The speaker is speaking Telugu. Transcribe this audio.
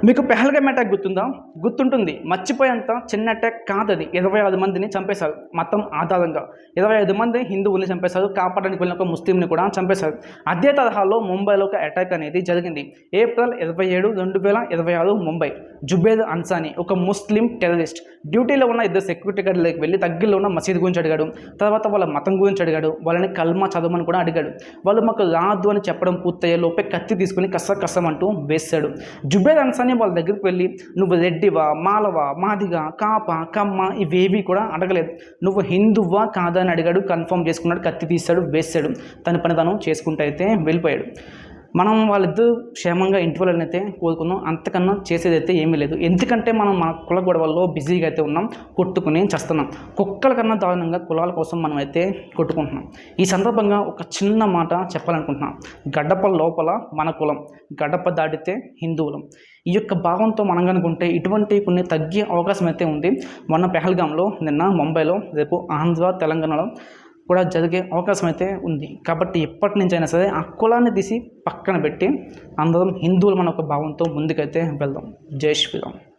మీకు పెహల్గామ్ అటాక్ గుర్తుందా? గుర్తుంటుంది. మర్చిపోయేంత చిన్న అటాక్ కాదది. 25 మందిని చంపేశారు మతం ఆధారంగా. 25 మంది హిందువుల్ని చంపేశారు. కాపాడడానికి వెళ్ళిన ఒక ముస్లింని కూడా చంపేశారు. అదే తరహాలో ముంబైలో ఒక అటాక్ అనేది జరిగింది. ఏప్రిల్ 27, 2026 ముంబై. జుబేద్ అన్సానీ ఒక ముస్లిం టెర్రరిస్ట్ డ్యూటీలో ఉన్న ఇద్దరు సెక్యూరిటీ గార్డులకు వెళ్ళి దగ్గరలో ఉన్న మసీదు గురించి అడిగాడు. తర్వాత వాళ్ళ మతం గురించి అడిగాడు. వాళ్ళని కల్మా చదవమని కూడా అడిగాడు. వాళ్ళు మాకు రాదు అని చెప్పడం పూర్తయ్యే లోపే కత్తి తీసుకుని కస్సమంటూ వేశాడు. జుబేద్ అన్సానీ వాళ్ళ దగ్గరికి వెళ్ళి నువ్వు రెడ్డివా, మాలవా, మాదిగా, కాప, కమ్మ ఇవేవి కూడా అడగలేదు. నువ్వు హిందువా కాదా అని అడిగాడు. కన్ఫర్మ్ చేసుకున్నాడు. కత్తి తీశాడు, వేసాడు. తన పని తను చేసుకుంటూ అయితే వెళ్ళిపోయాడు. మనం వాళ్ళిద్దరూ క్షేమంగా ఇంటి వాళ్ళనైతే కోరుకున్నాం. అంతకన్నా చేసేదైతే ఏమీ లేదు. ఎందుకంటే మనం మన కుల గొడవల్లో బిజీగా అయితే ఉన్నాం. కొట్టుకుని చస్తున్నాం. కుక్కల కన్నా దారుణంగా కులాల కోసం మనం అయితే కొట్టుకుంటున్నాం. ఈ సందర్భంగా ఒక చిన్న మాట చెప్పాలనుకుంటున్నాం. గడప లోపల మన కులం, గడప దాటితే హిందువులం. ఈ యొక్క భావంతో మనం కనుకుంటే ఇటువంటి కొన్ని తగ్గే అవకాశం అయితే ఉంది. మొన్న పెహల్గాంలో, నిన్న ముంబైలో, రేపు ఆంధ్ర తెలంగాణలో కూడా జరిగే అవకాశం అయితే ఉంది. కాబట్టి ఎప్పటి నుంచి అయినా సరే ఆ కులాన్ని తీసి పక్కన పెట్టి అందరం హిందువులు మన ఒక భావంతో ముందుకైతే వెళ్దాం. జై శ్రీరామ్.